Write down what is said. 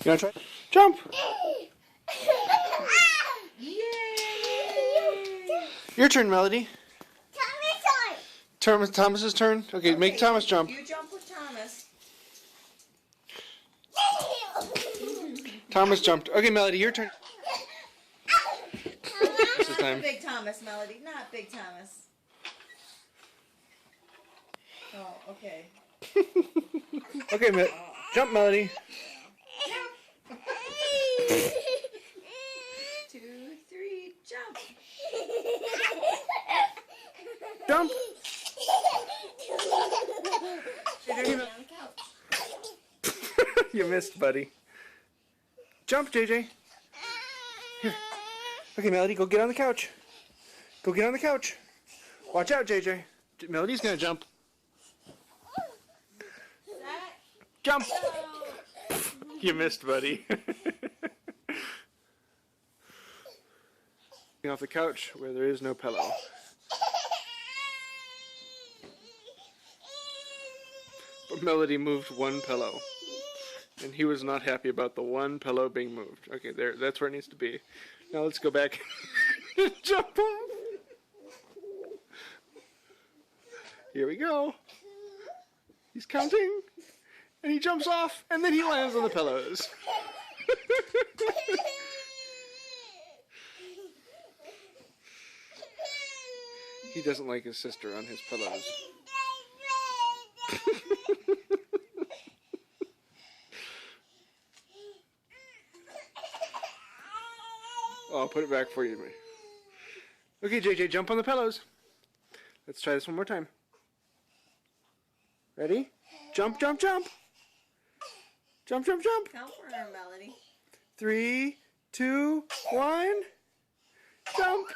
You want to try? Jump! Yay! Your turn, Melody. Thomas Thomas's turn? Okay, make Thomas jump. You jump with Thomas. Thomas jumped. Okay, Melody, your turn. This is Not time. Big Thomas, Melody. Not Big Thomas. Oh, okay. Okay, jump, Melody. 2, 3, jump. Jump! You missed, buddy. Jump, JJ. Here. Okay, Melody, go get on the couch. Go get on the couch. Watch out, JJ. Melody's gonna jump. Jump! You missed, buddy. Get off the couch where there is no pillow. But Melody moved one pillow. And he was not happy about the one pillow being moved. Okay, there. That's where it needs to be. Now let's go back and jump off. Here we go. He's counting. And he jumps off. And then he lands on the pillows. He doesn't like his sister on his pillows. I'll put it back for you. Okay, JJ, jump on the pillows. Let's try this one more time. Ready? Jump, jump, jump. Jump, jump, jump. Count for her, Melody. 3, 2, 1. Jump.